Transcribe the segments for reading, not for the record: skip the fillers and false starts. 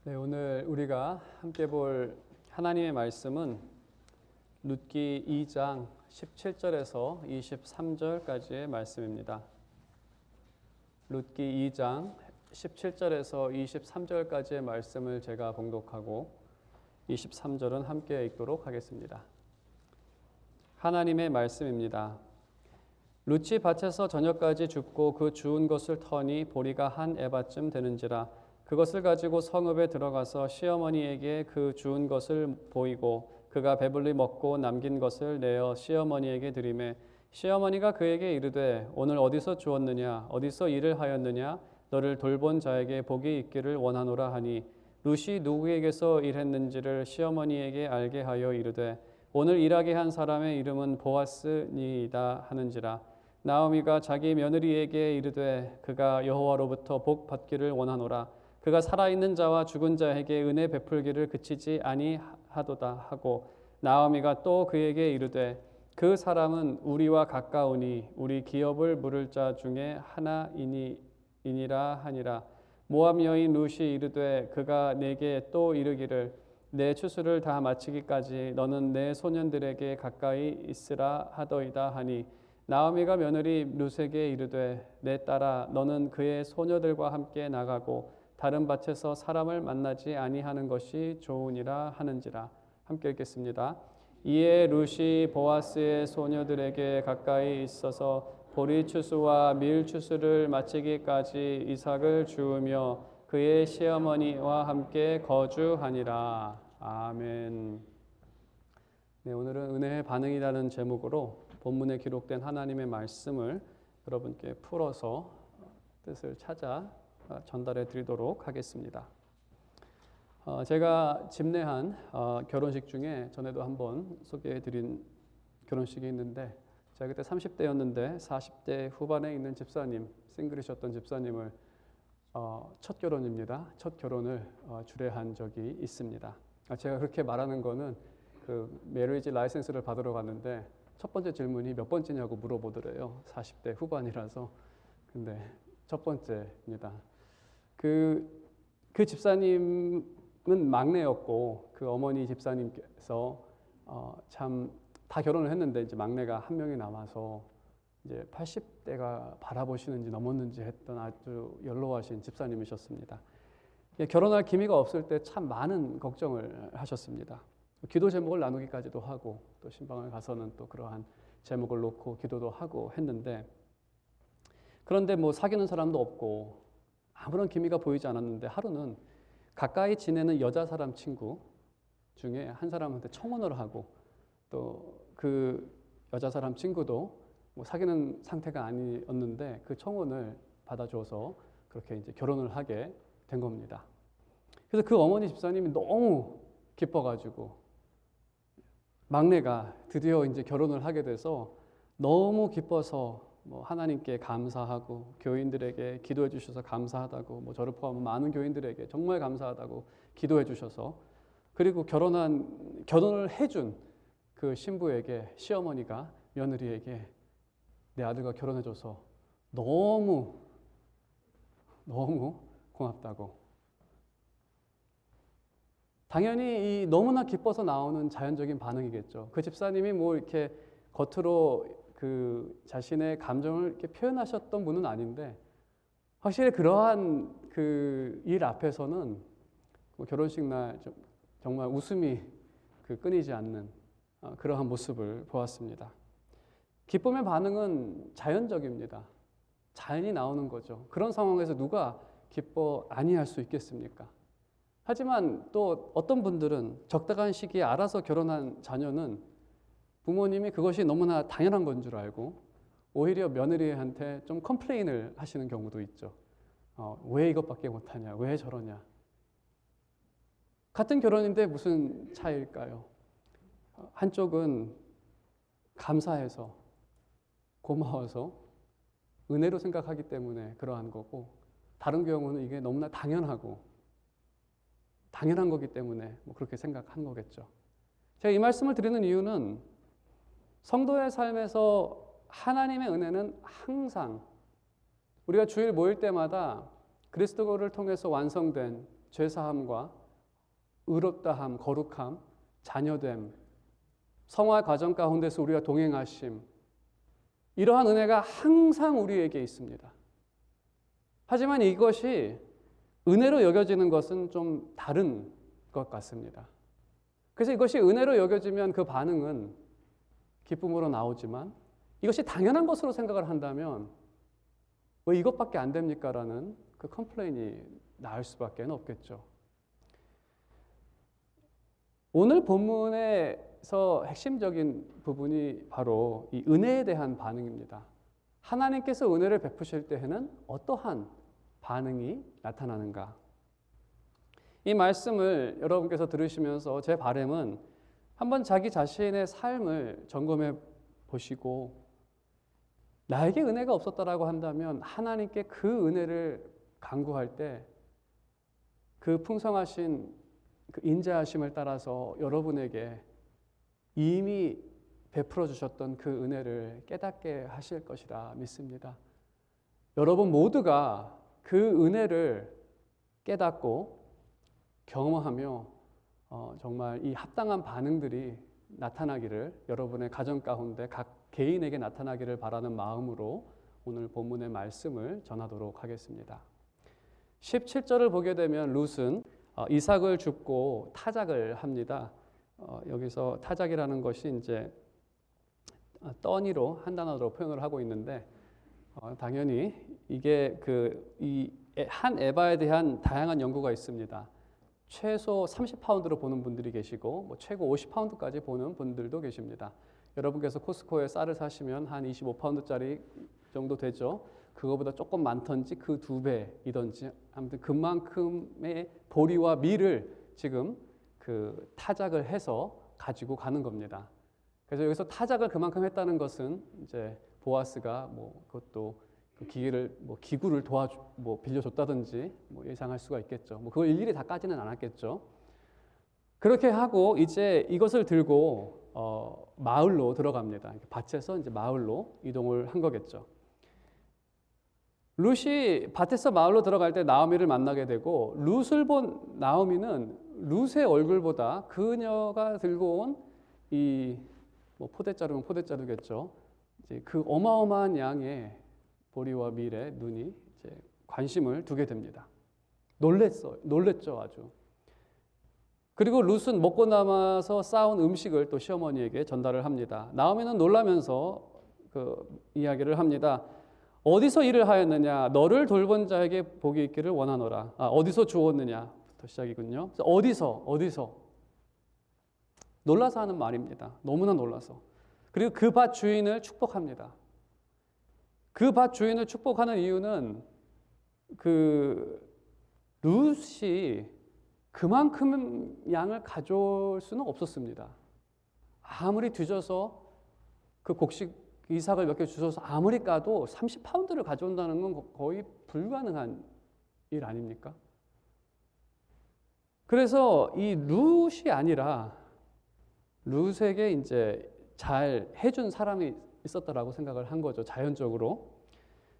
네, 오늘 우리가 함께 볼 하나님의 말씀은 룻기 2장 17절에서 23절까지의 말씀입니다. 룻기 2장 17절에서 23절까지의 말씀을 제가 봉독하고 23절은 함께 읽도록 하겠습니다. 하나님의 말씀입니다. 룻이 밭에서 저녁까지 줍고 그 주운 것을 터니 보리가 한 에바쯤 되는지라 그것을 가지고 성읍에 들어가서 시어머니에게 그 주운 것을 보이고 그가 배불리 먹고 남긴 것을 내어 시어머니에게 드리매 시어머니가 그에게 이르되 오늘 어디서 주었느냐 어디서 일을 하였느냐 너를 돌본 자에게 복이 있기를 원하노라 하니 룻이 누구에게서 일했는지를 시어머니에게 알게 하여 이르되 오늘 일하게 한 사람의 이름은 보아스니이다 하는지라 나오미가 자기 며느리에게 이르되 그가 여호와로부터 복 받기를 원하노라 그가 살아있는 자와 죽은 자에게 은혜 베풀기를 그치지 아니하도다 하고 나오미가 또 그에게 이르되 그 사람은 우리와 가까우니 우리 기업을 물을 자 중에 하나이니라 하니라 모압 여인 룻이 이르되 그가 내게 또 이르기를 내 추수를 다 마치기까지 너는 내 소년들에게 가까이 있으라 하더이다 하니 나오미가 며느리 룻에게 이르되 내 딸아 너는 그의 소녀들과 함께 나가고 다른 밭에서 사람을 만나지 아니하는 것이 좋으니라 하는지라. 함께 읽겠습니다. 이에 룻이 보아스의 소녀들에게 가까이 있어서 보리 추수와 밀 추수를 마치기까지 이삭을 주우며 그의 시어머니와 함께 거주하니라. 아멘. 네, 오늘은 은혜의 반응이라는 제목으로 본문에 기록된 하나님의 말씀을 여러분께 풀어서 뜻을 찾아 전달해 드리도록 하겠습니다. 제가 집례한 결혼식 중에 전에도 한번 소개해 드린 결혼식이 있는데 제가 그때 30대였는데 40대 후반에 있는 집사님, 싱글이셨던 집사님을 첫 결혼입니다. 첫 결혼을 주례한 적이 있습니다. 제가 그렇게 말하는 거는 그 메리지 라이센스를 받으러 갔는데 첫 번째 질문이 몇 번째냐고 물어보더래요. 40대 후반이라서. 근데 첫 번째입니다. 그 집사님은 막내였고 그 어머니 집사님께서 참 다 결혼을 했는데 이제 막내가 한 명이 남아서 이제 80대가 바라보시는지 넘었는지 했던 아주 연로하신 집사님이셨습니다. 결혼할 기미가 없을 때 참 많은 걱정을 하셨습니다. 기도 제목을 나누기까지도 하고 또 신방을 가서는 또 그러한 제목을 놓고 기도도 하고 했는데 그런데 뭐 사귀는 사람도 없고 아무런 기미가 보이지 않았는데 하루는 가까이 지내는 여자 사람 친구 중에 한 사람한테 청혼을 하고 또 그 여자 사람 친구도 뭐 사귀는 상태가 아니었는데 그 청혼을 받아줘서 그렇게 이제 결혼을 하게 된 겁니다. 그래서 그 어머니 집사님이 너무 기뻐가지고 막내가 드디어 이제 결혼을 하게 돼서 너무 기뻐서 뭐 하나님께 감사하고 교인들에게 기도해 주셔서 감사하다고 뭐 저를 포함한 많은 교인들에게 정말 감사하다고 기도해 주셔서 그리고 결혼을 해준 그 신부에게 시어머니가 며느리에게 내 아들과 결혼해 줘서 너무 고맙다고. 당연히 이 너무나 기뻐서 나오는 자연적인 반응이겠죠. 그 집사님이 뭐 이렇게 겉으로 그 자신의 감정을 이렇게 표현하셨던 분은 아닌데 확실히 그러한 그 일 앞에서는 결혼식 날 정말 웃음이 끊이지 않는 그러한 모습을 보았습니다. 기쁨의 반응은 자연적입니다. 자연이 나오는 거죠. 그런 상황에서 누가 기뻐 아니할 수 있겠습니까? 하지만 또 어떤 분들은 적당한 시기에 알아서 결혼한 자녀는 부모님이 그것이 너무나 당연한 건 줄 알고 오히려 며느리한테 좀 컴플레인을 하시는 경우도 있죠. 왜 이것밖에 못하냐? 왜 저러냐? 같은 결혼인데 무슨 차이일까요? 한쪽은 감사해서 고마워서 은혜로 생각하기 때문에 그러한 거고 다른 경우는 이게 너무나 당연한 거기 때문에 뭐 그렇게 생각하는 거겠죠. 제가 이 말씀을 드리는 이유는 성도의 삶에서 하나님의 은혜는 항상 우리가 주일 모일 때마다 그리스도를 통해서 완성된 죄사함과 의롭다함, 거룩함, 자녀됨, 성화 과정 가운데서 우리가 동행하심, 이러한 은혜가 항상 우리에게 있습니다. 하지만 이것이 은혜로 여겨지는 것은 좀 다른 것 같습니다. 그래서 이것이 은혜로 여겨지면 그 반응은 기쁨으로 나오지만 이것이 당연한 것으로 생각을 한다면 왜 이것밖에 안 됩니까? 라는 그 컴플레인이 나올 수밖에 없겠죠. 오늘 본문에서 핵심적인 부분이 바로 이 은혜에 대한 반응입니다. 하나님께서 은혜를 베푸실 때에는 어떠한 반응이 나타나는가? 이 말씀을 여러분께서 들으시면서 제 바람은 한번 자기 자신의 삶을 점검해 보시고 나에게 은혜가 없었다라고 한다면 하나님께 그 은혜를 간구할 때 그 풍성하신 그 인자하심을 따라서 여러분에게 이미 베풀어 주셨던 그 은혜를 깨닫게 하실 것이라 믿습니다. 여러분 모두가 그 은혜를 깨닫고 경험하며 정말 이 합당한 반응들이 나타나기를 여러분의 가정 가운데 각 개인에게 나타나기를 바라는 마음으로 오늘 본문의 말씀을 전하도록 하겠습니다. 17절을 보게 되면 룻은 이삭을 줍고 타작을 합니다. 여기서 타작이라는 것이 이제 떠니로 한 단어로 표현을 하고 있는데 당연히 이게 이 한 에바에 대한 다양한 연구가 있습니다. 최소 30파운드로 보는 분들이 계시고 최고 50파운드까지 보는 분들도 계십니다. 여러분께서 코스코에 쌀을 사시면 한 25파운드짜리 정도 되죠. 그거보다 조금 많던지 그 2배이던지 아무튼 그만큼의 보리와 밀을 지금 그 타작을 해서 가지고 가는 겁니다. 그래서 여기서 타작을 그만큼 했다는 것은 이제 보아스가 그것도 그 기구를 빌려줬다든지 예상할 수가 있겠죠. 그걸 일일이 다 까지는 않았겠죠. 그렇게 하고 이제 이것을 들고 마을로 들어갑니다. 밭에서 이제 마을로 이동을 한 거겠죠. 룻이 밭에서 마을로 들어갈 때 나오미를 만나게 되고 룻을 본 나오미는 룻의 얼굴보다 그녀가 들고 온 이 포대자루면 포대자루겠죠. 이제 그 어마어마한 양의 보리와 밀에 눈이 이제 관심을 두게 됩니다. 놀랬죠 아주. 그리고 룻은 먹고 남아서 쌓은 음식을 또 시어머니에게 전달을 합니다. 나오미는 놀라면서 그 이야기를 합니다. 어디서 일을 하였느냐? 너를 돌본 자에게 복이 있기를 원하노라. 어디서 주웠느냐부터 시작이군요. 어디서 놀라서 하는 말입니다. 너무나 놀라서. 그리고 그 밭 주인을 축복합니다. 그 밭 주인을 축복하는 이유는 그 룻이 그만큼 양을 가져올 수는 없었습니다. 아무리 뒤져서 그 곡식 이삭을 몇 개 주셔서 아무리 까도 30파운드를 가져온다는 건 거의 불가능한 일 아닙니까? 그래서 이 룻이 아니라 룻에게 이제 잘 해준 사람이 있었다라고 생각을 한 거죠. 자연적으로.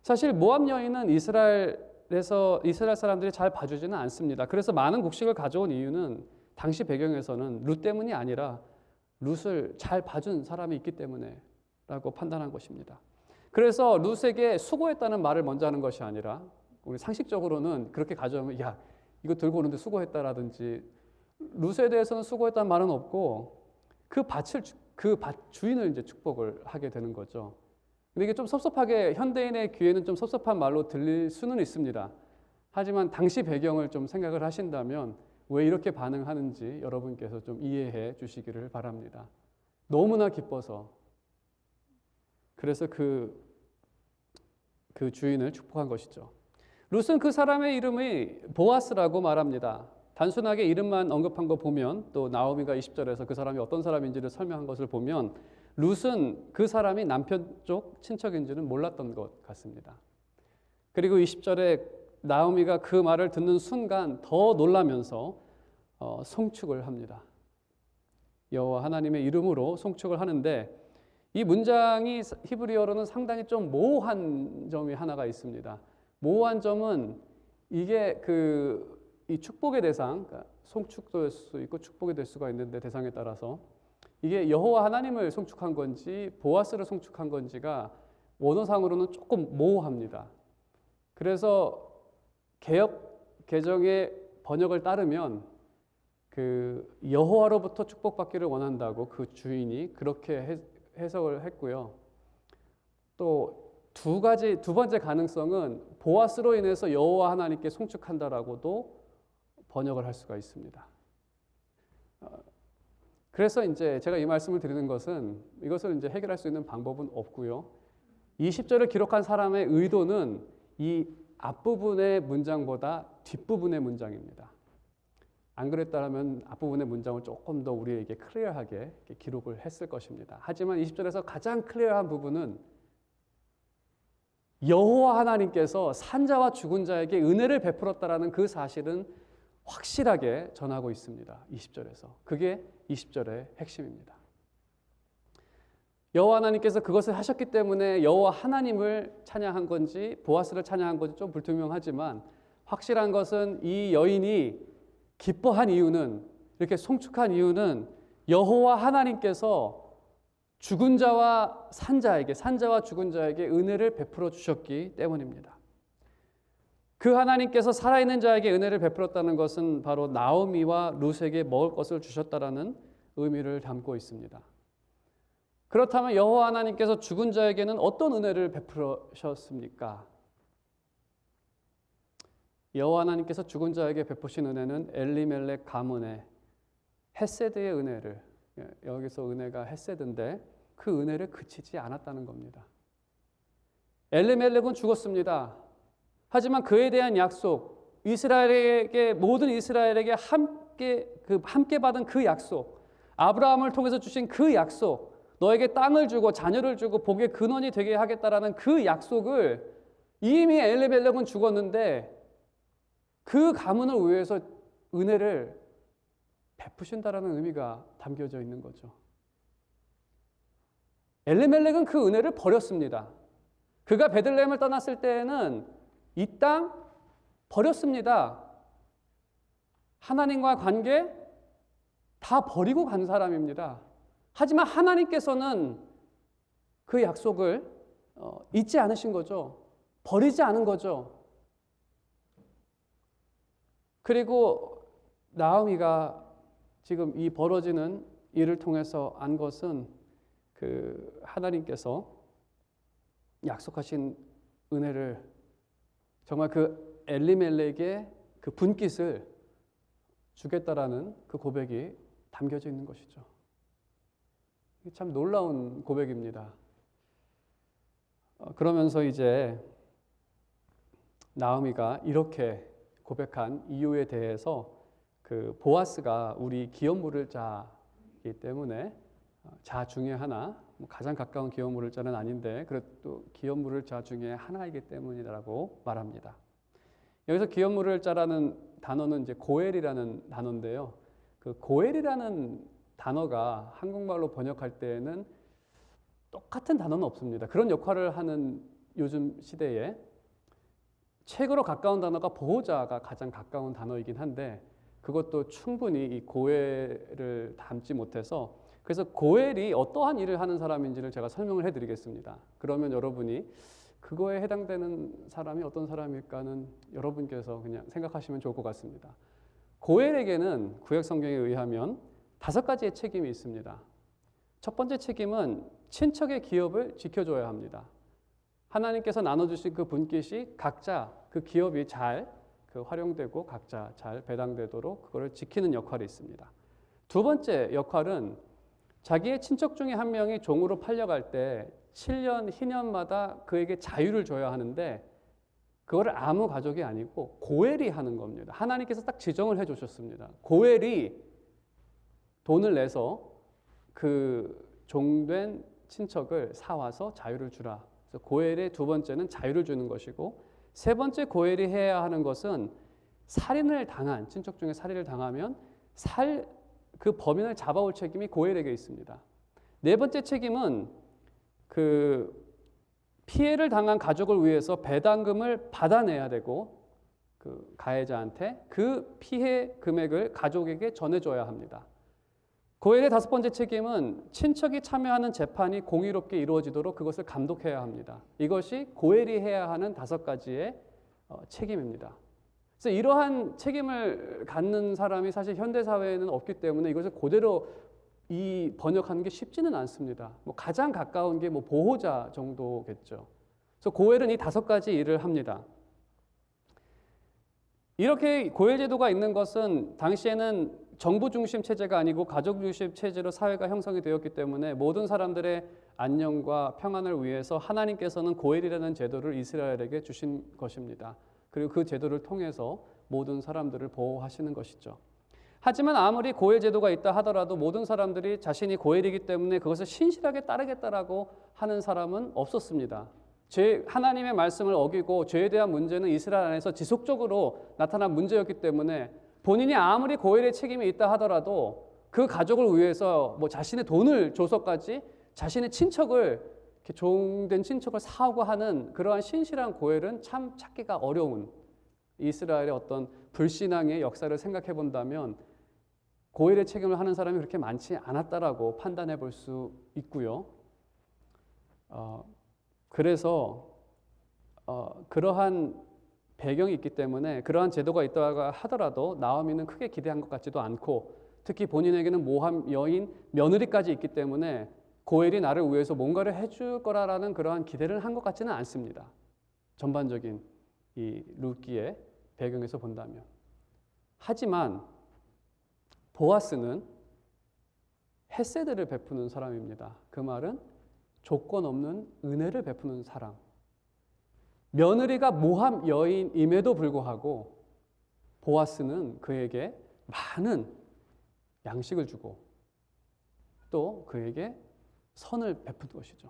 사실 모압 여인은 이스라엘 사람들이 잘 봐주지는 않습니다. 그래서 많은 곡식을 가져온 이유는 당시 배경에서는 룻 때문이 아니라 룻을 잘 봐준 사람이 있기 때문에 라고 판단한 것입니다. 그래서 룻에게 수고했다는 말을 먼저 하는 것이 아니라 우리 상식적으로는 그렇게 가져오면 야 이거 들고 오는데 수고했다라든지 룻에 대해서는 수고했다는 말은 없고 그 밭 주인을 이제 축복을 하게 되는 거죠. 근데 이게 좀 섭섭하게 현대인의 귀에는 좀 섭섭한 말로 들릴 수는 있습니다. 하지만 당시 배경을 좀 생각을 하신다면 왜 이렇게 반응하는지 여러분께서 좀 이해해 주시기를 바랍니다. 너무나 기뻐서 그래서 그 주인을 축복한 것이죠. 룻은 그 사람의 이름이 보아스라고 말합니다. 단순하게 이름만 언급한 거 보면 또 나오미가 20절에서 그 사람이 어떤 사람인지를 설명한 것을 보면 룻은 그 사람이 남편 쪽 친척인지는 몰랐던 것 같습니다. 그리고 20절에 나오미가 그 말을 듣는 순간 더 놀라면서 송축을 합니다. 여호와 하나님의 이름으로 송축을 하는데 이 문장이 히브리어로는 상당히 좀 모호한 점이 하나가 있습니다. 모호한 점은 이게 그 이 축복의 대상, 그러니까 송축도 될 수 있고 축복이 될 수가 있는데 대상에 따라서 이게 여호와 하나님을 송축한 건지 보아스를 송축한 건지가 원어상으로는 조금 모호합니다. 그래서 개역 개정의 번역을 따르면 그 여호와로부터 축복받기를 원한다고 그 주인이 그렇게 해석을 했고요. 또 두 번째 가능성은 보아스로 인해서 여호와 하나님께 송축한다라고도 번역을 할 수가 있습니다. 그래서 이제 제가 이 말씀을 드리는 것은 이것을 이제 해결할 수 있는 방법은 없고요. 20절을 기록한 사람의 의도는 이 앞부분의 문장보다 뒷부분의 문장입니다. 안 그랬다면 앞부분의 문장을 조금 더 우리에게 클리어하게 기록을 했을 것입니다. 하지만 20절에서 가장 클리어한 부분은 여호와 하나님께서 산자와 죽은 자에게 은혜를 베풀었다라는 그 사실은 확실하게 전하고 있습니다. 20절에서. 그게 20절의 핵심입니다. 여호와 하나님께서 그것을 하셨기 때문에 여호와 하나님을 찬양한 건지 보아스를 찬양한 건지 좀 불투명하지만 확실한 것은 이 여인이 기뻐한 이유는, 이렇게 송축한 이유는 여호와 하나님께서 죽은 자와 산자와 죽은 자에게 은혜를 베풀어 주셨기 때문입니다. 그 하나님께서 살아있는 자에게 은혜를 베풀었다는 것은 바로 나오미와 룻에게 먹을 것을 주셨다라는 의미를 담고 있습니다. 그렇다면 여호와 하나님께서 죽은 자에게는 어떤 은혜를 베푸셨습니까? 여호와 하나님께서 죽은 자에게 베푸신 은혜는 엘리멜렉 가문의 헤세드의 은혜를, 여기서 은혜가 헤세드인데 그 은혜를 그치지 않았다는 겁니다. 엘리멜렉은 죽었습니다. 하지만 그에 대한 약속, 모든 이스라엘에게 함께 받은 그 약속, 아브라함을 통해서 주신 그 약속, 너에게 땅을 주고 자녀를 주고 복의 근원이 되게 하겠다라는 그 약속을 이미 엘리멜렉은 죽었는데 그 가문을 위해서 은혜를 베푸신다라는 의미가 담겨져 있는 거죠. 엘리멜렉은 그 은혜를 버렸습니다. 그가 베들레헴을 떠났을 때에는 이 땅 버렸습니다. 하나님과 관계 다 버리고 간 사람입니다. 하지만 하나님께서는 그 약속을 잊지 않으신 거죠. 버리지 않은 거죠. 그리고 나오미가 지금 이 벌어지는 일을 통해서 안 것은 그 하나님께서 약속하신 은혜를 정말 그 엘리멜렉의 그 분깃을 주겠다라는 그 고백이 담겨져 있는 것이죠. 참 놀라운 고백입니다. 그러면서 이제 나오미가 이렇게 고백한 이유에 대해서 그 보아스가 우리 기업 물을 자이기 때문에 자 중에 하나, 가장 가까운 기업 물을 자는 아닌데 그래도 기업 물을 자 중에 하나이기 때문이라고 말합니다. 여기서 기업 물을 자라는 단어는 이제 고엘이라는 단어인데요. 그 고엘이라는 단어가 한국말로 번역할 때에는 똑같은 단어는 없습니다. 그런 역할을 하는 요즘 시대에 책으로 가까운 단어가 보호자가 가장 가까운 단어이긴 한데 그것도 충분히 이 고엘을 담지 못해서 그래서 고엘이 어떠한 일을 하는 사람인지를 제가 설명을 해드리겠습니다. 그러면 여러분이 그거에 해당되는 사람이 어떤 사람일까는 여러분께서 그냥 생각하시면 좋을 것 같습니다. 고엘에게는 구약 성경에 의하면 5가지의 책임이 있습니다. 첫 번째 책임은 친척의 기업을 지켜줘야 합니다. 하나님께서 나눠주신 그 분깃이 각자 그 기업이 잘 활용되고 각자 잘 배당되도록 그거를 지키는 역할이 있습니다. 두 번째 역할은 자기의 친척 중에 한 명이 종으로 팔려갈 때 7년 희년마다 그에게 자유를 줘야 하는데 그거를 아무 가족이 아니고 고엘이 하는 겁니다. 하나님께서 딱 지정을 해주셨습니다. 고엘이 돈을 내서 그 종된 친척을 사와서 자유를 주라. 그래서 고엘의 두 번째는 자유를 주는 것이고 세 번째 고엘이 해야 하는 것은 살인을 당한 친척 중에 살인을 당하면 그 범인을 잡아올 책임이 고엘에게 있습니다. 네 번째 책임은 그 피해를 당한 가족을 위해서 배당금을 받아내야 되고 그 가해자한테 그 피해 금액을 가족에게 전해줘야 합니다. 고엘의 5번째 책임은 친척이 참여하는 재판이 공의롭게 이루어지도록 그것을 감독해야 합니다. 이것이 고엘이 해야 하는 5가지의 책임입니다. 그래서 이러한 책임을 갖는 사람이 사실 현대 사회에는 없기 때문에 이것을 그대로 번역하는 게 쉽지는 않습니다. 뭐 가장 가까운 게 뭐 보호자 정도겠죠. 그래서 고엘은 이 5가지 일을 합니다. 이렇게 고엘 제도가 있는 것은 당시에는 정부 중심 체제가 아니고 가족 중심 체제로 사회가 형성이 되었기 때문에 모든 사람들의 안녕과 평안을 위해서 하나님께서는 고엘이라는 제도를 이스라엘에게 주신 것입니다. 그리고 그 제도를 통해서 모든 사람들을 보호하시는 것이죠. 하지만 아무리 고엘 제도가 있다 하더라도 모든 사람들이 자신이 고엘이기 때문에 그것을 신실하게 따르겠다라고 하는 사람은 없었습니다. 하나님의 말씀을 어기고 죄에 대한 문제는 이스라엘 안에서 지속적으로 나타난 문제였기 때문에 본인이 아무리 고엘의 책임이 있다 하더라도 그 가족을 위해서 뭐 자신의 돈을 줘서까지 자신의 친척을 이렇게 종된 친척을 사오고 하는 그러한 신실한 고엘은 참 찾기가 어려운 이스라엘의 어떤 불신앙의 역사를 생각해 본다면 고엘의 책임을 하는 사람이 그렇게 많지 않았다라고 판단해 볼 수 있고요. 그래서 그러한 배경이 있기 때문에 그러한 제도가 있다가 하더라도 나오미는 크게 기대한 것 같지도 않고 특히 본인에게는 모함 여인 며느리까지 있기 때문에 고엘이 나를 위해서 뭔가를 해줄 거라는 그러한 기대를 한 것 같지는 않습니다. 전반적인 이 룻기의 배경에서 본다면. 하지만 보아스는 헤세드를 베푸는 사람입니다. 그 말은 조건 없는 은혜를 베푸는 사람. 며느리가 모함 여인임에도 불구하고 보아스는 그에게 많은 양식을 주고 또 그에게 선을 베푼 것이죠.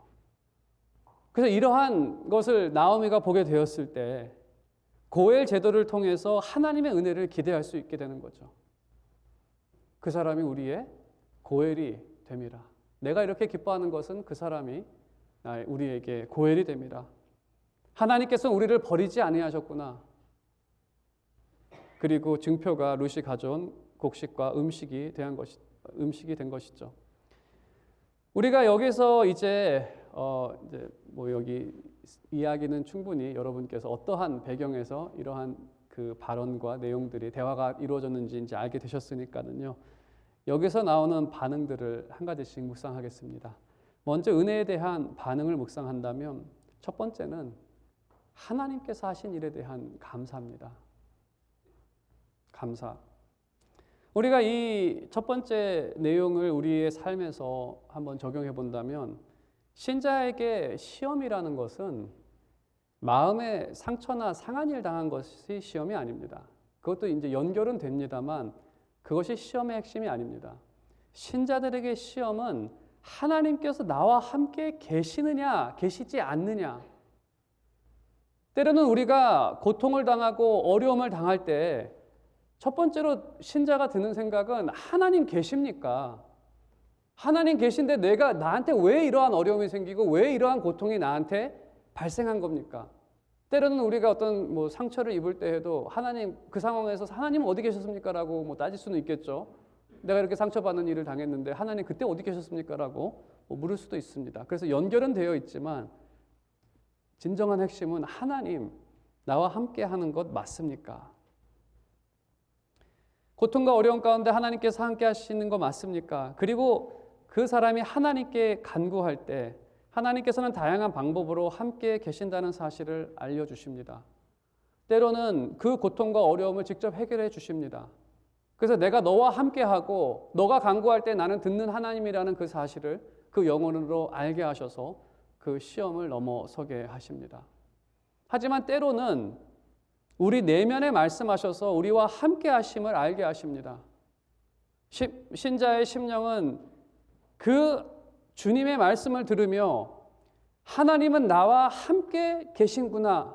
그래서 이러한 것을 나오미가 보게 되었을 때 고엘 제도를 통해서 하나님의 은혜를 기대할 수 있게 되는 거죠. 그 사람이 우리의 고엘이 됨이라. 내가 이렇게 기뻐하는 것은 그 사람이 우리에게 고엘이 됩니다. 하나님께서는 우리를 버리지 아니하셨구나. 그리고 증표가 룻이 가져온 곡식과 음식이 된 것이죠. 우리가 여기서 이제 뭐 여기 이야기는 충분히 여러분께서 어떠한 배경에서 이러한 그 발언과 내용들이 대화가 이루어졌는지 이제 알게 되셨으니까는요. 여기서 나오는 반응들을 한 가지씩 묵상하겠습니다. 먼저 은혜에 대한 반응을 묵상한다면 첫 번째는 하나님께서 하신 일에 대한 감사입니다. 감사. 우리가 이 첫 번째 내용을 우리의 삶에서 한번 적용해 본다면 신자에게 시험이라는 것은 마음의 상처나 상한 일 당한 것이 시험이 아닙니다. 그것도 이제 연결은 됩니다만 그것이 시험의 핵심이 아닙니다. 신자들에게 시험은 하나님께서 나와 함께 계시느냐, 계시지 않느냐. 때로는 우리가 고통을 당하고 어려움을 당할 때 첫 번째로 신자가 드는 생각은 하나님 계십니까? 하나님 계신데 내가 나한테 왜 이러한 어려움이 생기고 왜 이러한 고통이 나한테 발생한 겁니까? 때로는 우리가 어떤 뭐 상처를 입을 때에도 하나님 그 상황에서 하나님 어디 계셨습니까라고 뭐 따질 수는 있겠죠. 내가 이렇게 상처받는 일을 당했는데 하나님 그때 어디 계셨습니까라고 뭐 물을 수도 있습니다. 그래서 연결은 되어 있지만 진정한 핵심은 하나님 나와 함께 하는 것 맞습니까? 고통과 어려움 가운데 하나님께서 함께 하시는 거 맞습니까? 그리고 그 사람이 하나님께 간구할 때 하나님께서는 다양한 방법으로 함께 계신다는 사실을 알려주십니다. 때로는 그 고통과 어려움을 직접 해결해 주십니다. 그래서 내가 너와 함께하고 너가 간구할 때 나는 듣는 하나님이라는 그 사실을 그 영혼으로 알게 하셔서 그 시험을 넘어서게 하십니다. 하지만 때로는 우리 내면에 말씀하셔서 우리와 함께 하심을 알게 하십니다. 신자의 심령은 그 주님의 말씀을 들으며 하나님은 나와 함께 계신구나.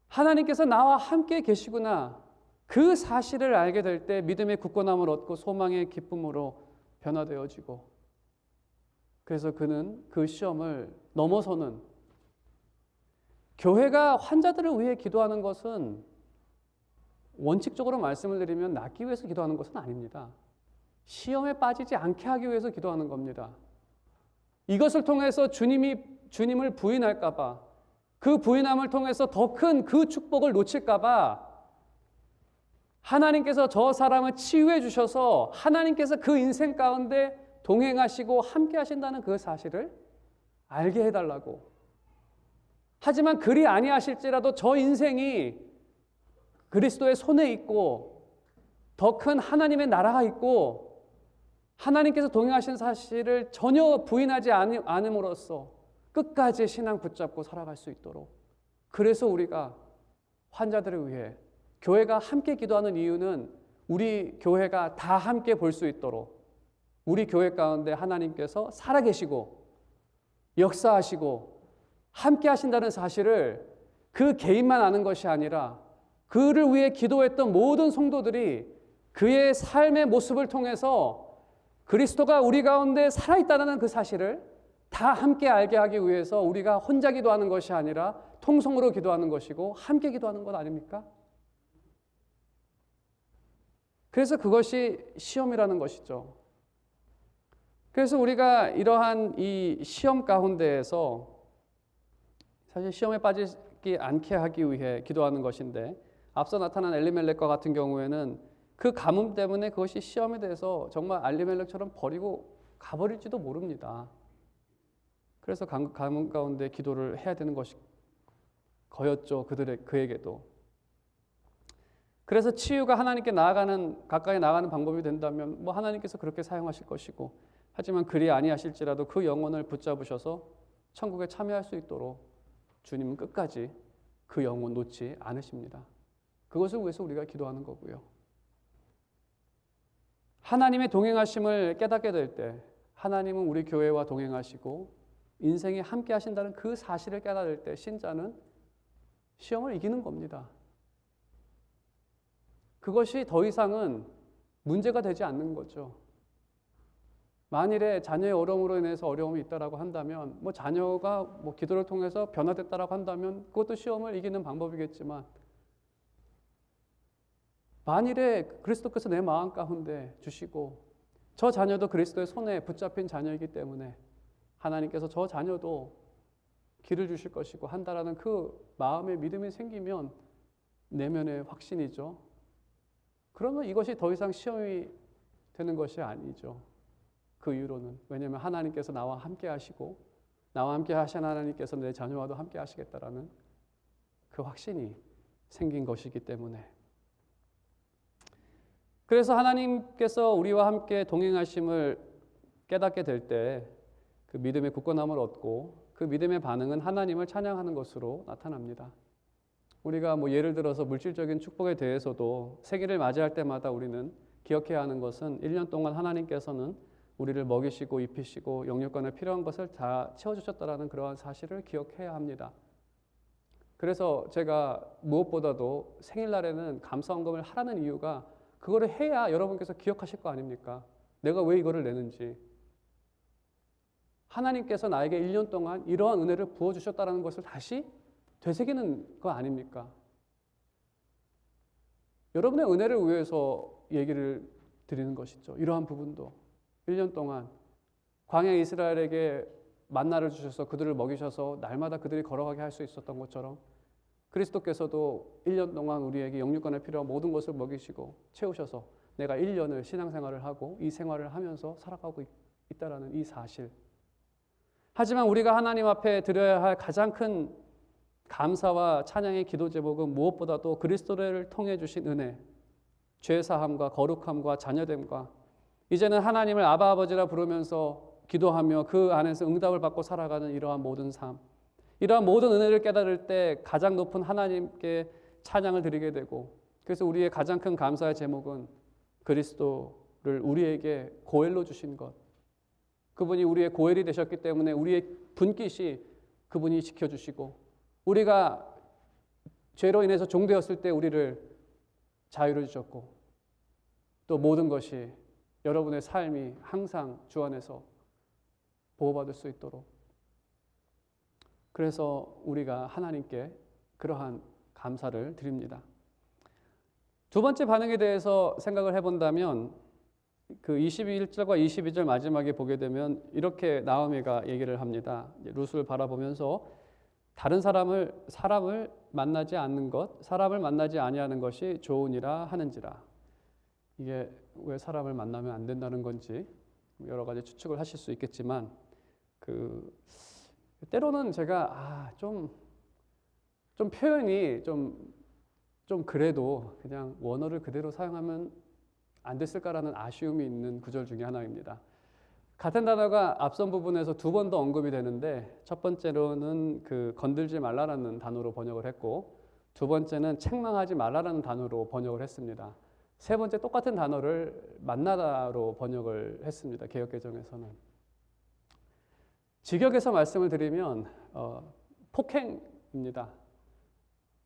하나님께서 나와 함께 계시구나. 그 사실을 알게 될 때 믿음의 굳건함을 얻고 소망의 기쁨으로 변화되어지고 그래서 그는 그 시험을 넘어서는 교회가 환자들을 위해 기도하는 것은 원칙적으로 말씀을 드리면 낫기 위해서 기도하는 것은 아닙니다. 시험에 빠지지 않게 하기 위해서 기도하는 겁니다. 이것을 통해서 주님을 부인할까 봐, 그 부인함을 통해서 더 큰 그 축복을 놓칠까 봐 하나님께서 저 사람을 치유해 주셔서 하나님께서 그 인생 가운데 동행하시고 함께 하신다는 그 사실을 알게 해달라고. 하지만 그리 아니하실지라도 저 인생이 그리스도의 손에 있고 더 큰 하나님의 나라가 있고 하나님께서 동행하신 사실을 전혀 부인하지 않음으로써 끝까지 신앙 붙잡고 살아갈 수 있도록. 그래서 우리가 환자들을 위해 교회가 함께 기도하는 이유는 우리 교회가 다 함께 볼 수 있도록 우리 교회 가운데 하나님께서 살아계시고 역사하시고 함께 하신다는 사실을 그 개인만 아는 것이 아니라 그를 위해 기도했던 모든 성도들이 그의 삶의 모습을 통해서 그리스도가 우리 가운데 살아있다는 그 사실을 다 함께 알게 하기 위해서 우리가 혼자 기도하는 것이 아니라 통성으로 기도하는 것이고 함께 기도하는 것 아닙니까? 그래서 그것이 시험이라는 것이죠. 그래서 우리가 이러한 이 시험 가운데에서 사실 시험에 빠지지 않게 하기 위해 기도하는 것인데 앞서 나타난 엘리멜렉과 같은 경우에는 그 가뭄 때문에 그것이 시험에 대해서 정말 엘리멜렉처럼 버리고 가버릴지도 모릅니다. 그래서 가뭄 가운데 기도를 해야 되는 것이 거였죠. 그에게도. 그래서 치유가 하나님께 가까이 나아가는 방법이 된다면 뭐 하나님께서 그렇게 사용하실 것이고, 하지만 그리 아니하실지라도 그 영혼을 붙잡으셔서 천국에 참여할 수 있도록 주님은 끝까지 그 영혼 놓지 않으십니다. 그것을 위해서 우리가 기도하는 거고요. 하나님의 동행하심을 깨닫게 될 때 하나님은 우리 교회와 동행하시고 인생에 함께 하신다는 그 사실을 깨달을 때 신자는 시험을 이기는 겁니다. 그것이 더 이상은 문제가 되지 않는 거죠. 만일에 자녀의 어려움으로 인해서 어려움이 있다라고 한다면 뭐 자녀가 뭐 기도를 통해서 변화됐다라고 한다면 그것도 시험을 이기는 방법이겠지만, 만일에 그리스도께서 내 마음 가운데 주시고 저 자녀도 그리스도의 손에 붙잡힌 자녀이기 때문에 하나님께서 저 자녀도 길을 주실 것이고 한다라는 그 마음의 믿음이 생기면 내면의 확신이죠. 그러면 이것이 더 이상 시험이 되는 것이 아니죠. 그 이유로는. 왜냐하면 하나님께서 나와 함께 하시고 나와 함께 하신 하나님께서 내 자녀와도 함께 하시겠다라는 그 확신이 생긴 것이기 때문에. 그래서 하나님께서 우리와 함께 동행하심을 깨닫게 될 때 그 믿음의 굳건함을 얻고 그 믿음의 반응은 하나님을 찬양하는 것으로 나타납니다. 우리가 뭐 예를 들어서 물질적인 축복에 대해서도 생일을 맞이할 때마다 우리는 기억해야 하는 것은 1년 동안 하나님께서는 우리를 먹이시고 입히시고 영육간에 필요한 것을 다 채워주셨다라는 그러한 사실을 기억해야 합니다. 그래서 제가 무엇보다도 생일날에는 감사헌금을 하라는 이유가 그거를 해야 여러분께서 기억하실 거 아닙니까? 내가 왜 이거를 내는지. 하나님께서 나에게 1년 동안 이러한 은혜를 부어주셨다는 것을 다시 되새기는 거 아닙니까? 여러분의 은혜를 위해서 얘기를 드리는 것이죠. 이러한 부분도 1년 동안 광야 이스라엘에게 만나를 주셔서 그들을 먹이셔서 날마다 그들이 걸어가게 할 수 있었던 것처럼 그리스도께서도 1년 동안 우리에게 영육간에 필요한 모든 것을 먹이시고 채우셔서 내가 1년을 신앙생활을 하고 이 생활을 하면서 살아가고 있다라는 이 사실. 하지만 우리가 하나님 앞에 드려야 할 가장 큰 감사와 찬양의 기도 제목은 무엇보다도 그리스도를 통해 주신 은혜, 죄사함과 거룩함과 자녀됨과 이제는 하나님을 아바 아버지라 부르면서 기도하며 그 안에서 응답을 받고 살아가는 이러한 모든 삶, 이러한 모든 은혜를 깨달을 때 가장 높은 하나님께 찬양을 드리게 되고, 그래서 우리의 가장 큰 감사의 제목은 그리스도를 우리에게 고엘로 주신 것, 그분이 우리의 고엘이 되셨기 때문에 우리의 분깃이 그분이 지켜주시고, 우리가 죄로 인해서 종되었을 때 우리를 자유를 주셨고, 또 모든 것이 여러분의 삶이 항상 주 안에서 보호받을 수 있도록 그래서 우리가 하나님께 그러한 감사를 드립니다. 두 번째 반응에 대해서 생각을 해본다면 그 21절과 22절 마지막에 보게 되면 이렇게 나오미가 얘기를 합니다. 룻을 바라보면서 다른 사람을 만나지 않는 것, 사람을 만나지 아니하는 것이 좋으니라 하는지라. 이게 왜 사람을 만나면 안 된다는 건지 여러 가지 추측을 하실 수 있겠지만 때로는 제가 좀 표현이 좀 그래도 그냥 원어를 그대로 사용하면 안 됐을까라는 아쉬움이 있는 구절 중에 하나입니다. 같은 단어가 앞선 부분에서 두 번 더 언급이 되는데 첫 번째로는 건들지 말라라는 단어로 번역을 했고 두 번째는 책망하지 말라라는 단어로 번역을 했습니다. 세 번째 똑같은 단어를 만나다로 번역을 했습니다. 개역개정에서는. 직역에서 말씀을 드리면 폭행입니다.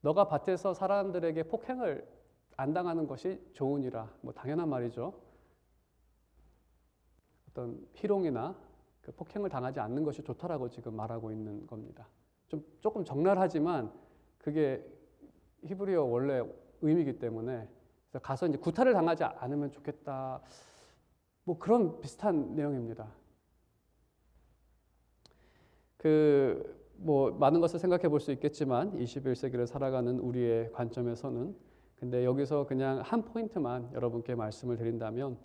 너가 밭에서 사람들에게 폭행을 안 당하는 것이 좋으니라. 당연한 말이죠. 어떤 희롱이나 폭행을 당하지 않는 것이 좋다라고 지금 말하고 있는 겁니다. 조금 적나라하지만 그게 히브리어 원래 의미이기 때문에 가서 이제 구타를 당하지 않으면 좋겠다. 그런 비슷한 내용입니다. 많은 것을 생각해 볼 수 있겠지만 21세기를 살아가는 우리의 관점에서는 근데 여기서 그냥 한 포인트만 여러분께 말씀을 드린다면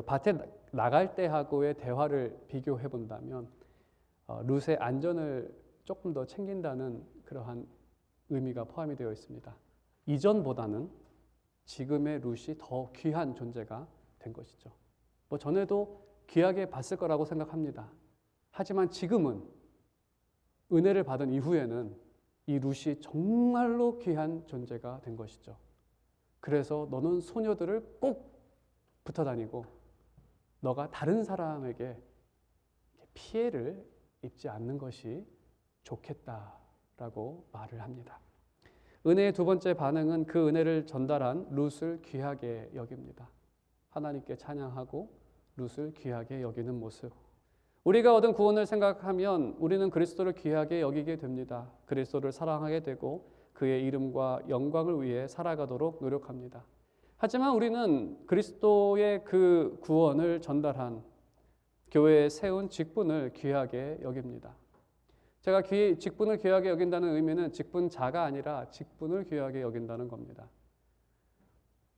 밭에 나갈 때하고의 대화를 비교해 본다면 룻의 안전을 조금 더 챙긴다는 그러한 의미가 포함이 되어 있습니다. 이전보다는 지금의 룻이 더 귀한 존재가 된 것이죠. 전에도 귀하게 봤을 거라고 생각합니다. 하지만 지금은 은혜를 받은 이후에는 이 룻이 정말로 귀한 존재가 된 것이죠. 그래서 너는 소녀들을 꼭 붙어 다니고 너가 다른 사람에게 피해를 입지 않는 것이 좋겠다라고 말을 합니다. 은혜의 두 번째 반응은 그 은혜를 전달한 룻을 귀하게 여깁니다. 하나님께 찬양하고 룻을 귀하게 여기는 모습. 우리가 얻은 구원을 생각하면 우리는 그리스도를 귀하게 여기게 됩니다. 그리스도를 사랑하게 되고 그의 이름과 영광을 위해 살아가도록 노력합니다. 하지만 우리는 그리스도의 그 구원을 전달한 교회에 세운 직분을 귀하게 여깁니다. 제가 직분을 귀하게 여긴다는 의미는 직분자가 아니라 직분을 귀하게 여긴다는 겁니다.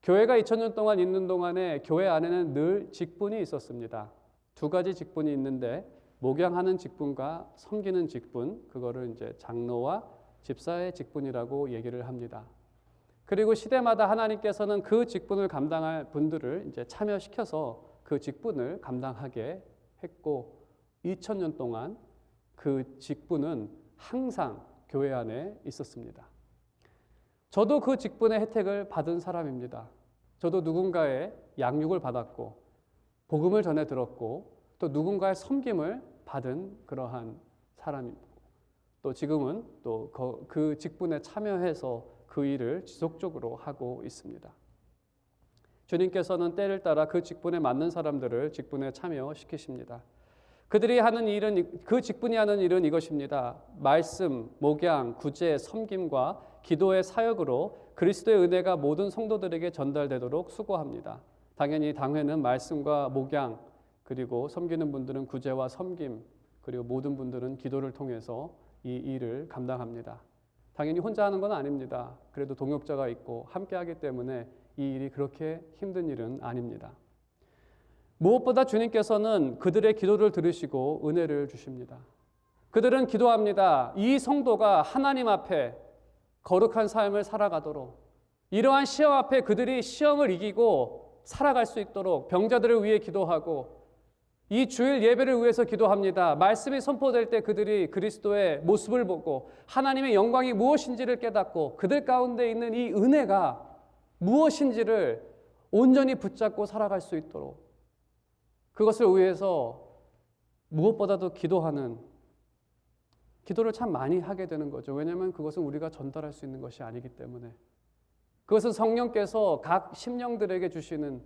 교회가 2000년 동안 있는 동안에 교회 안에는 늘 직분이 있었습니다. 두 가지 직분이 있는데 목양하는 직분과 섬기는 직분, 그거를 이제 장로와 집사의 직분이라고 얘기를 합니다. 그리고 시대마다 하나님께서는 그 직분을 감당할 분들을 이제 참여시켜서 그 직분을 감당하게 했고 2000년 동안 그 직분은 항상 교회 안에 있었습니다. 저도 그 직분의 혜택을 받은 사람입니다. 저도 누군가의 양육을 받았고 복음을 전해 들었고 또 누군가의 섬김을 받은 그러한 사람이고 또 지금은 또 그 직분에 참여해서 그 일을 지속적으로 하고 있습니다. 주님께서는 때를 따라 그 직분에 맞는 사람들을 직분에 참여시키십니다. 그들이 하는 일은 그 직분이 하는 일은 이것입니다. 말씀, 목양, 구제, 섬김과 기도의 사역으로 그리스도의 은혜가 모든 성도들에게 전달되도록 수고합니다. 당연히 당회는 말씀과 목양 그리고 섬기는 분들은 구제와 섬김 그리고 모든 분들은 기도를 통해서 이 일을 감당합니다. 당연히 혼자 하는 건 아닙니다. 그래도 동역자가 있고 함께하기 때문에 이 일이 그렇게 힘든 일은 아닙니다. 무엇보다 주님께서는 그들의 기도를 들으시고 은혜를 주십니다. 그들은 기도합니다. 이 성도가 하나님 앞에 거룩한 삶을 살아가도록 이러한 시험 앞에 그들이 시험을 이기고 살아갈 수 있도록 병자들을 위해 기도하고 이 주일 예배를 위해서 기도합니다. 말씀이 선포될 때 그들이 그리스도의 모습을 보고 하나님의 영광이 무엇인지를 깨닫고 그들 가운데 있는 이 은혜가 무엇인지를 온전히 붙잡고 살아갈 수 있도록 그것을 위해서 무엇보다도 기도를 참 많이 하게 되는 거죠. 왜냐하면 그것은 우리가 전달할 수 있는 것이 아니기 때문에 그것은 성령께서 각 심령들에게 주시는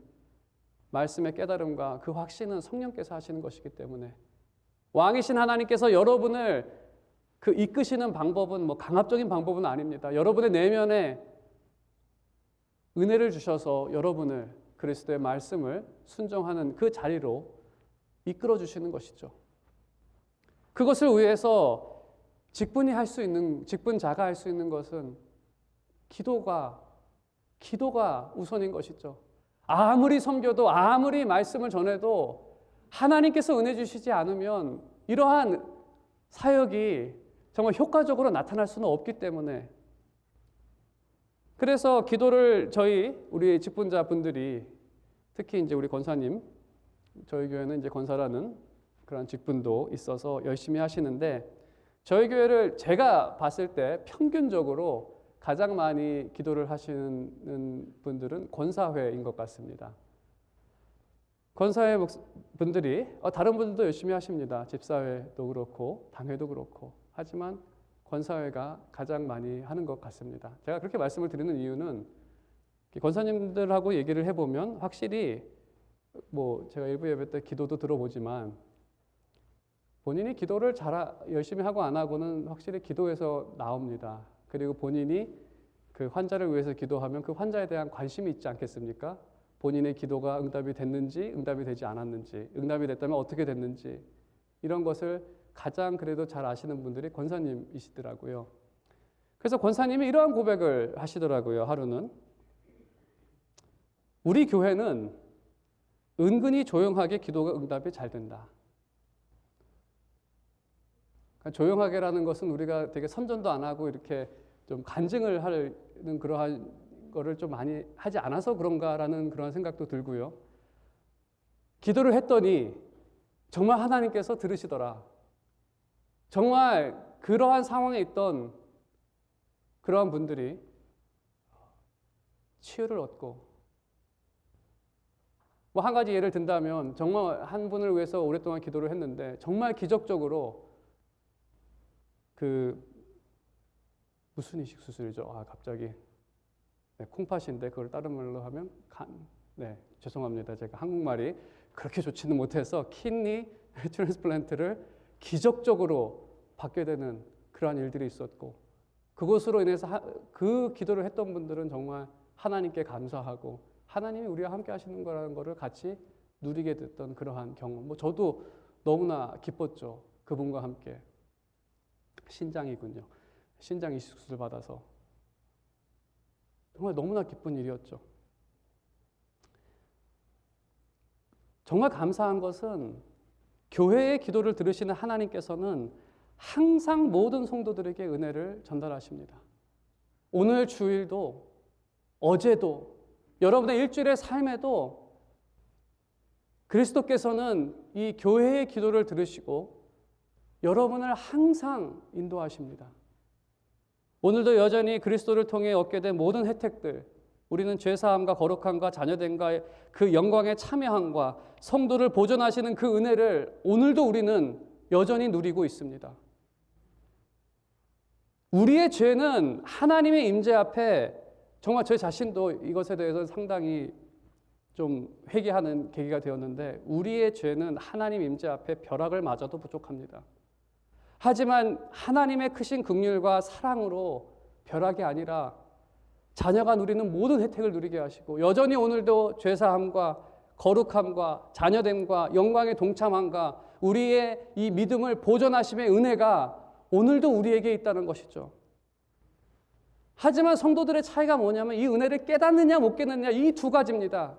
말씀의 깨달음과 그 확신은 성령께서 하시는 것이기 때문에 왕이신 하나님께서 여러분을 그 이끄시는 방법은 뭐 강압적인 방법은 아닙니다. 여러분의 내면에 은혜를 주셔서 여러분을 그리스도의 말씀을 순종하는 그 자리로 이끌어 주시는 것이죠. 그것을 위해서 직분자가 할 수 있는 것은 기도가 우선인 것이죠. 아무리 섬겨도 아무리 말씀을 전해도 하나님께서 은혜 주시지 않으면 이러한 사역이 정말 효과적으로 나타날 수는 없기 때문에, 그래서 기도를 우리 직분자분들이, 특히 이제 우리 권사님, 저희 교회는 이제 권사라는 그런 직분도 있어서 열심히 하시는데, 저희 교회를 제가 봤을 때 평균적으로 가장 많이 기도를 하시는 분들은 권사회인 것 같습니다. 권사회 분들이 다른 분들도 열심히 하십니다. 집사회도 그렇고 당회도 그렇고. 하지만 권사회가 가장 많이 하는 것 같습니다. 제가 그렇게 말씀을 드리는 이유는 권사님들하고 얘기를 해보면 확실히 뭐 제가 일부 예배 때 기도도 들어보지만 본인이 기도를 열심히 하고 안 하고는 확실히 기도에서 나옵니다. 그리고 본인이 그 환자를 위해서 기도하면 그 환자에 대한 관심이 있지 않겠습니까? 본인의 기도가 응답이 됐는지, 응답이 되지 않았는지, 응답이 됐다면 어떻게 됐는지, 이런 것을 가장 그래도 잘 아시는 분들이 권사님이시더라고요. 그래서 권사님이 이러한 고백을 하시더라고요. 하루는 우리 교회는 은근히 조용하게 기도가 응답이 잘 된다. 조용하게라는 것은 우리가 되게 선전도 안 하고 이렇게 좀 간증을 하는 그러한 거를 좀 많이 하지 않아서 그런가라는 그런 생각도 들고요. 기도를 했더니 정말 하나님께서 들으시더라. 정말 그러한 상황에 있던 그러한 분들이 치유를 얻고, 뭐 한 가지 예를 든다면 정말 한 분을 위해서 오랫동안 기도를 했는데 정말 기적적으로 무슨 이식 수술이죠? 갑자기 콩팥인데 그걸 다른 말로 하면 죄송합니다. 제가 한국말이 그렇게 좋지는 못해서 키드니 트랜스플란트를 기적적으로 받게 되는 그러한 일들이 있었고, 그것으로 인해서 그 기도를 했던 분들은 정말 하나님께 감사하고 하나님이 우리와 함께 하시는 거라는 것을 같이 누리게 됐던 그러한 경험. 뭐 저도 너무나 기뻤죠. 그분과 함께. 신장이군요. 신장 이식 수술 받아서 정말 너무나 기쁜 일이었죠. 정말 감사한 것은 교회의 기도를 들으시는 하나님께서는 항상 모든 성도들에게 은혜를 전달하십니다. 오늘 주일도, 어제도, 여러분의 일주일의 삶에도 그리스도께서는 이 교회의 기도를 들으시고 여러분을 항상 인도하십니다. 오늘도 여전히 그리스도를 통해 얻게 된 모든 혜택들, 우리는 죄사함과 거룩함과 자녀됨과의 그 영광에 참여함과 성도를 보존하시는 그 은혜를 오늘도 우리는 여전히 누리고 있습니다. 우리의 죄는 하나님의 임재 앞에, 정말 제 자신도 이것에 대해서 상당히 좀 회개하는 계기가 되었는데, 우리의 죄는 하나님 임재 앞에 벼락을 맞아도 부족합니다. 하지만 하나님의 크신 긍휼과 사랑으로 벼락이 아니라 자녀가 누리는 모든 혜택을 누리게 하시고, 여전히 오늘도 죄사함과 거룩함과 자녀됨과 영광의 동참함과 우리의 이 믿음을 보존하심의 은혜가 오늘도 우리에게 있다는 것이죠. 하지만 성도들의 차이가 뭐냐면 이 은혜를 깨닫느냐 못 깨닫느냐, 이 두 가지입니다.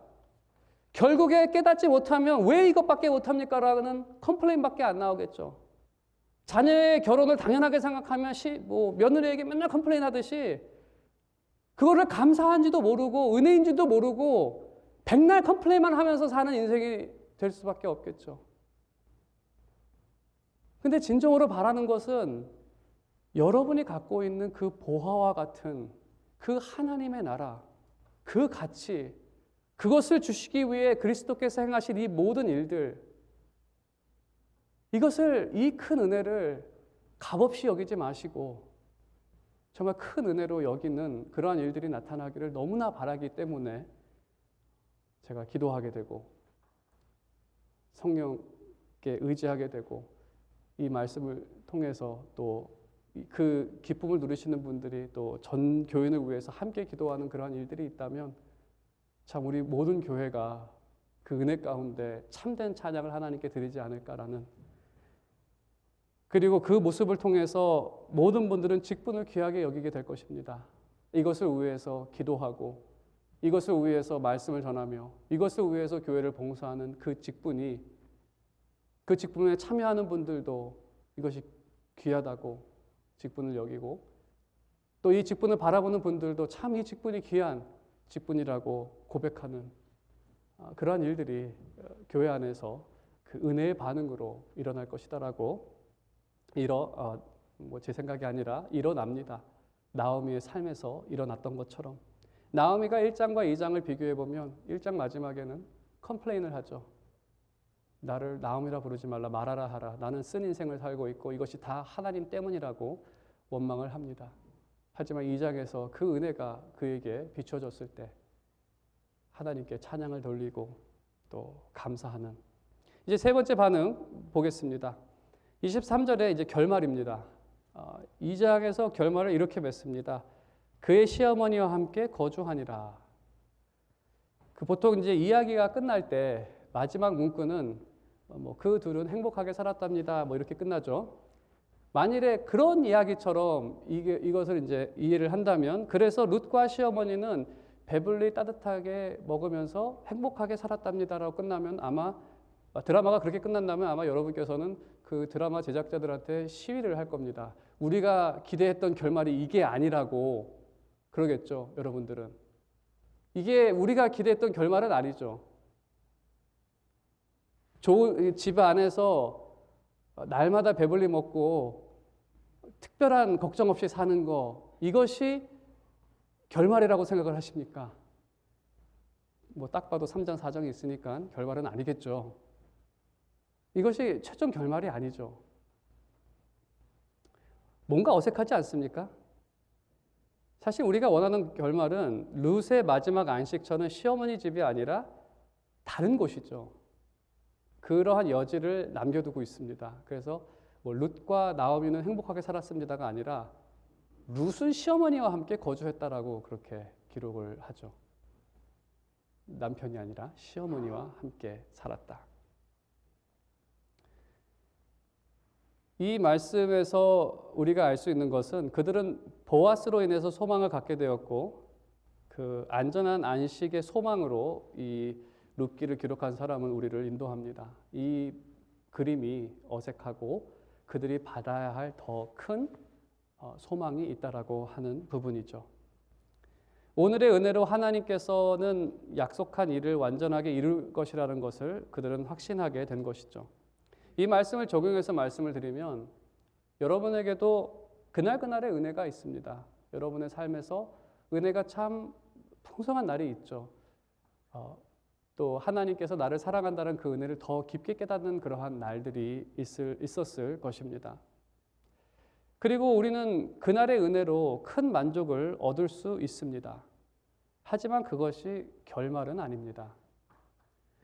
결국에 깨닫지 못하면 왜 이것밖에 못합니까? 라는 컴플레인밖에 안 나오겠죠. 자녀의 결혼을 당연하게 생각하면 며느리에게 맨날 컴플레인 하듯이 그거를 감사한지도 모르고 은혜인지도 모르고 백날 컴플레인만 하면서 사는 인생이 될 수밖에 없겠죠. 근데 진정으로 바라는 것은 여러분이 갖고 있는 그 보화와 같은 그 하나님의 나라, 그 가치, 그것을 주시기 위해 그리스도께서 행하신 이 모든 일들, 이 큰 은혜를 값없이 여기지 마시고 정말 큰 은혜로 여기는 그러한 일들이 나타나기를 너무나 바라기 때문에 제가 기도하게 되고 성령께 의지하게 되고 이 말씀을 통해서 또 그 기쁨을 누리시는 분들이 또 전 교인을 위해서 함께 기도하는 그러한 일들이 있다면 참 우리 모든 교회가 그 은혜 가운데 참된 찬양을 하나님께 드리지 않을까라는, 그리고 그 모습을 통해서 모든 분들은 직분을 귀하게 여기게 될 것입니다. 이것을 위해서 기도하고 이것을 위해서 말씀을 전하며 이것을 위해서 교회를 봉사하는 그 직분이, 그 직분에 참여하는 분들도 이것이 귀하다고 직분을 여기고 또 이 직분을 바라보는 분들도 참 이 직분이 귀한 직분이라고 고백하는 그러한 일들이 교회 안에서 그 은혜의 반응으로 일어날 것이다라고 제 생각이 아니라 일어납니다. 나오미의 삶에서 일어났던 것처럼. 나오미가 1장과 2장을 비교해 보면 1장 마지막에는 컴플레인을 하죠. 나를 나오미라 부르지 말라, 말하라 하라. 나는 쓴 인생을 살고 있고 이것이 다 하나님 때문이라고 원망을 합니다. 하지만 2장에서 그 은혜가 그에게 비춰졌을 때 하나님께 찬양을 돌리고 또 감사하는. 이제 세 번째 반응 보겠습니다. 23절에 이제 결말입니다. 2장에서 결말을 이렇게 맺습니다. 그의 시어머니와 함께 거주하니라. 보통 이제 이야기가 끝날 때 마지막 문구는 그 둘은 행복하게 살았답니다. 이렇게 끝나죠. 만일에 그런 이야기처럼 이것을 이제 이해를 한다면, 그래서 룻과 시어머니는 배불리 따뜻하게 먹으면서 행복하게 살았답니다라고 끝나면, 아마 드라마가 그렇게 끝난다면 아마 여러분께서는 그 드라마 제작자들한테 시위를 할 겁니다. 우리가 기대했던 결말이 이게 아니라고 그러겠죠, 여러분들은. 이게 우리가 기대했던 결말은 아니죠. 좋은 집 안에서 날마다 배불리 먹고 특별한 걱정 없이 사는 거, 이것이 결말이라고 생각을 하십니까? 딱 봐도 3장 4장이 있으니까 결말은 아니겠죠. 이것이 최종 결말이 아니죠. 뭔가 어색하지 않습니까? 사실 우리가 원하는 결말은 룻의 마지막 안식처는 시어머니 집이 아니라 다른 곳이죠. 그러한 여지를 남겨두고 있습니다. 그래서 룻과 나오미는 행복하게 살았습니다가 아니라 룻은 시어머니와 함께 거주했다라고 그렇게 기록을 하죠. 남편이 아니라 시어머니와 함께 살았다. 이 말씀에서 우리가 알 수 있는 것은 그들은 보아스로 인해서 소망을 갖게 되었고, 그 안전한 안식의 소망으로 이 룻기를 기록한 사람은 우리를 인도합니다. 이 그림이 어색하고 그들이 받아야 할 더 큰 소망이 있다라고 하는 부분이죠. 오늘의 은혜로 하나님께서는 약속한 일을 완전하게 이룰 것이라는 것을 그들은 확신하게 된 것이죠. 이 말씀을 적용해서 말씀을 드리면 여러분에게도 그날그날의 은혜가 있습니다. 여러분의 삶에서 은혜가 참 풍성한 날이 있죠. 또 하나님께서 나를 사랑한다는 그 은혜를 더 깊게 깨닫는 그러한 날들이 있었을 것입니다. 그리고 우리는 그날의 은혜로 큰 만족을 얻을 수 있습니다. 하지만 그것이 결말은 아닙니다.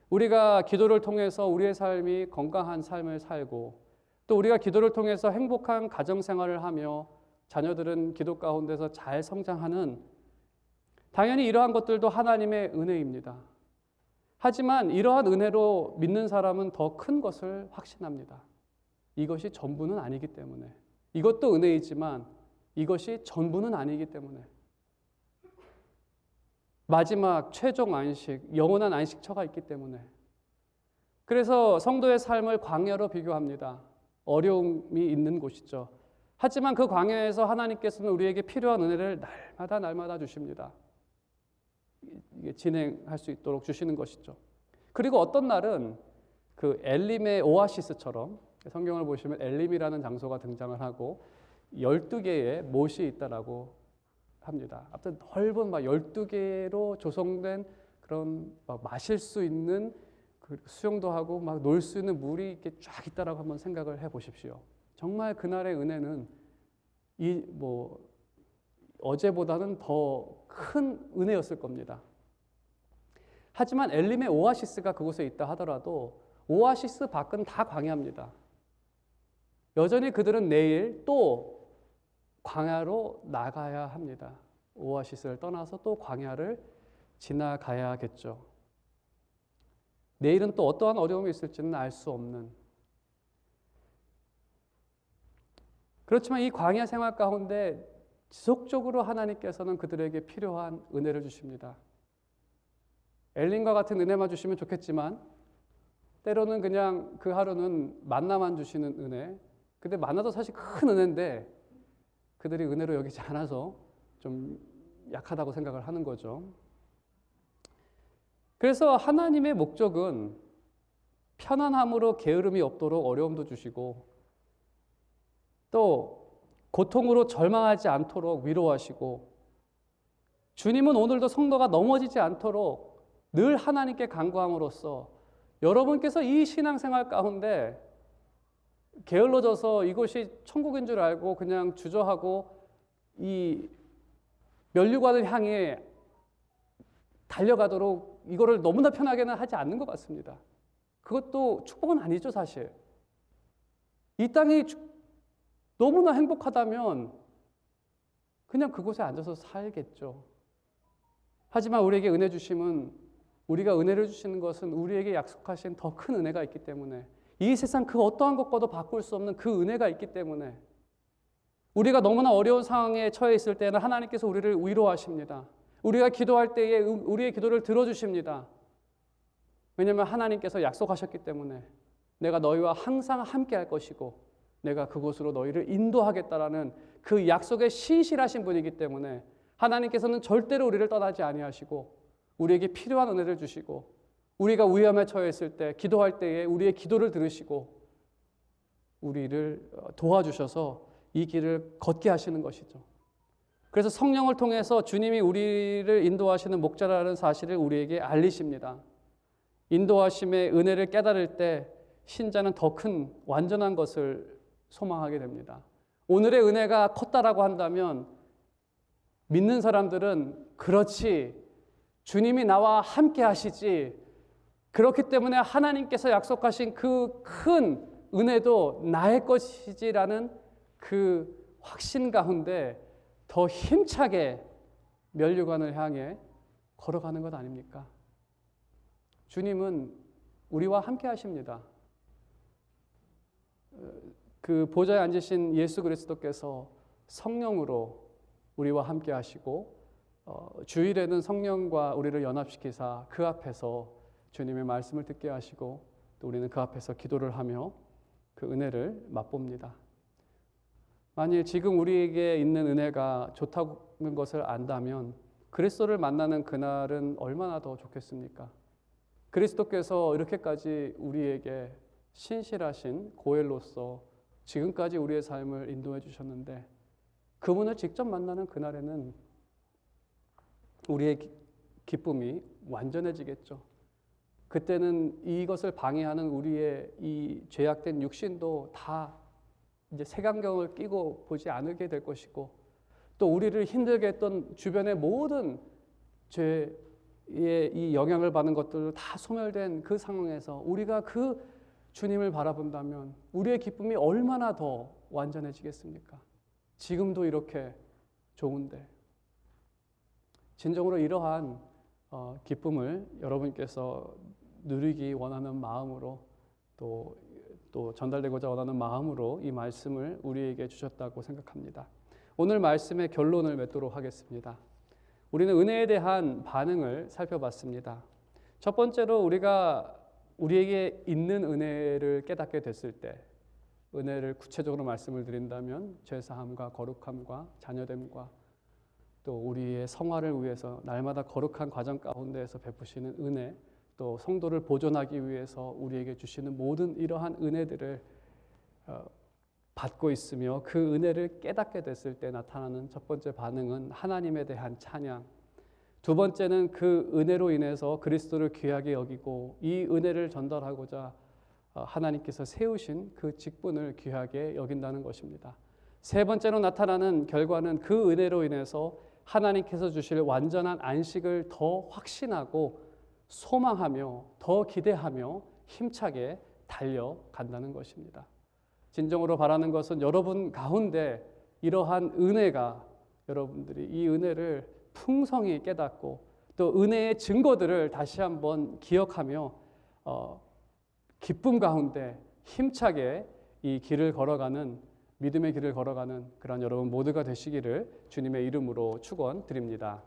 우리가 기도를 통해서 우리의 삶이 건강한 삶을 살고, 또 우리가 기도를 통해서 행복한 가정생활을 하며 자녀들은 기도 가운데서 잘 성장하는, 당연히 이러한 것들도 하나님의 은혜입니다. 하지만 이러한 은혜로 믿는 사람은 더 큰 것을 확신합니다. 이것이 전부는 아니기 때문에. 이것도 은혜이지만 이것이 전부는 아니기 때문에. 마지막 최종 안식, 영원한 안식처가 있기 때문에. 그래서 성도의 삶을 광야로 비교합니다. 어려움이 있는 곳이죠. 하지만 그 광야에서 하나님께서는 우리에게 필요한 은혜를 날마다 주십니다. 이게 진행할 수 있도록 주시는 것이죠. 그리고 어떤 날은 그 엘림의 오아시스처럼, 성경을 보시면 엘림이라는 장소가 등장을 하고 12개의 못이 있다라고 합니다. 아무튼 넓은 12개로 조성된 그런 마실 수 있는, 수영도 하고 놀 수 있는 물이 이렇게 쫙 있다라고 한번 생각을 해 보십시오. 정말 그날의 은혜는 어제보다는 더 큰 은혜였을 겁니다. 하지만 엘림의 오아시스가 그곳에 있다 하더라도 오아시스 밖은 다 광야입니다. 여전히 그들은 내일 또 광야로 나가야 합니다. 오아시스를 떠나서 또 광야를 지나가야겠죠. 내일은 또 어떠한 어려움이 있을지는 알 수 없는, 그렇지만 이 광야 생활 가운데 지속적으로 하나님께서는 그들에게 필요한 은혜를 주십니다. 엘린과 같은 은혜만 주시면 좋겠지만 때로는 그냥 그 하루는 만나만 주시는 은혜, 근데 만나도 사실 큰 은혜인데 그들이 은혜로 여기지 않아서 좀 약하다고 생각을 하는 거죠. 그래서 하나님의 목적은 편안함으로 게으름이 없도록 어려움도 주시고, 또 고통으로 절망하지 않도록 위로하시고, 주님은 오늘도 성도가 넘어지지 않도록 늘 하나님께 간구함으로써 여러분께서 이 신앙생활 가운데 게을러져서 이것이 천국인 줄 알고 그냥 주저하고 이 면류관을 향해 달려가도록 이거를 너무나 편하게는 하지 않는 것 같습니다. 그것도 축복은 아니죠, 사실. 이 땅이 너무나 행복하다면 그냥 그곳에 앉아서 살겠죠. 하지만 우리에게 은혜 주심은, 우리가 은혜를 주시는 것은 우리에게 약속하신 더 큰 은혜가 있기 때문에, 이 세상 그 어떠한 것과도 바꿀 수 없는 그 은혜가 있기 때문에, 우리가 너무나 어려운 상황에 처해 있을 때는 하나님께서 우리를 위로하십니다. 우리가 기도할 때에 우리의 기도를 들어주십니다. 왜냐하면 하나님께서 약속하셨기 때문에 내가 너희와 항상 함께 할 것이고 내가 그곳으로 너희를 인도하겠다라는 그 약속에 신실하신 분이기 때문에 하나님께서는 절대로 우리를 떠나지 아니하시고 우리에게 필요한 은혜를 주시고, 우리가 위험에 처해 있을 때 기도할 때에 우리의 기도를 들으시고 우리를 도와주셔서 이 길을 걷게 하시는 것이죠. 그래서 성령을 통해서 주님이 우리를 인도하시는 목자라는 사실을 우리에게 알리십니다. 인도하심의 은혜를 깨달을 때 신자는 더 큰 완전한 것을 소망하게 됩니다. 오늘의 은혜가 컸다라고 한다면 믿는 사람들은 그렇지, 주님이 나와 함께 하시지, 그렇기 때문에 하나님께서 약속하신 그 큰 은혜도 나의 것이지라는 그 확신 가운데 더 힘차게 면류관을 향해 걸어가는 것 아닙니까? 주님은 우리와 함께 하십니다. 그 보좌에 앉으신 예수 그리스도께서 성령으로 우리와 함께 하시고, 주일에는 성령과 우리를 연합시키사 그 앞에서 주님의 말씀을 듣게 하시고, 또 우리는 그 앞에서 기도를 하며 그 은혜를 맛봅니다. 만일 지금 우리에게 있는 은혜가 좋다는 것을 안다면 그리스도를 만나는 그날은 얼마나 더 좋겠습니까? 그리스도께서 이렇게까지 우리에게 신실하신 고엘로서 지금까지 우리의 삶을 인도해 주셨는데, 그분을 직접 만나는 그날에는 우리의 기쁨이 완전해지겠죠. 그때는 이것을 방해하는 우리의 이 죄악된 육신도 다 이제 색안경을 끼고 보지 않게 될 것이고, 또 우리를 힘들게 했던 주변의 모든 죄의 이 영향을 받는 것들도 다 소멸된 그 상황에서 우리가 그 주님을 바라본다면 우리의 기쁨이 얼마나 더 완전해지겠습니까? 지금도 이렇게 좋은데. 진정으로 이러한 기쁨을 여러분께서 누리기 원하는 마음으로, 또 전달되고자 원하는 마음으로 이 말씀을 우리에게 주셨다고 생각합니다. 오늘 말씀의 결론을 맺도록 하겠습니다. 우리는 은혜에 대한 반응을 살펴봤습니다. 첫 번째로 우리가 우리에게 있는 은혜를 깨닫게 됐을 때, 은혜를 구체적으로 말씀을 드린다면 죄사함과 거룩함과 자녀됨과 또 우리의 성화를 위해서 날마다 거룩한 과정 가운데에서 베푸시는 은혜, 또 성도를 보존하기 위해서 우리에게 주시는 모든 이러한 은혜들을 받고 있으며, 그 은혜를 깨닫게 됐을 때 나타나는 첫 번째 반응은 하나님에 대한 찬양, 두 번째는 그 은혜로 인해서 그리스도를 귀하게 여기고 이 은혜를 전달하고자 하나님께서 세우신 그 직분을 귀하게 여긴다는 것입니다. 세 번째로 나타나는 결과는 그 은혜로 인해서 하나님께서 주실 완전한 안식을 더 확신하고 소망하며 더 기대하며 힘차게 달려간다는 것입니다. 진정으로 바라는 것은 여러분 가운데 이러한 은혜가 여러분들이 이 은혜를 풍성히 깨닫고 또 은혜의 증거들을 다시 한번 기억하며 기쁨 가운데 힘차게 이 길을 걸어가는 믿음의 길을 걸어가는 그런 여러분 모두가 되시기를 주님의 이름으로 축원드립니다.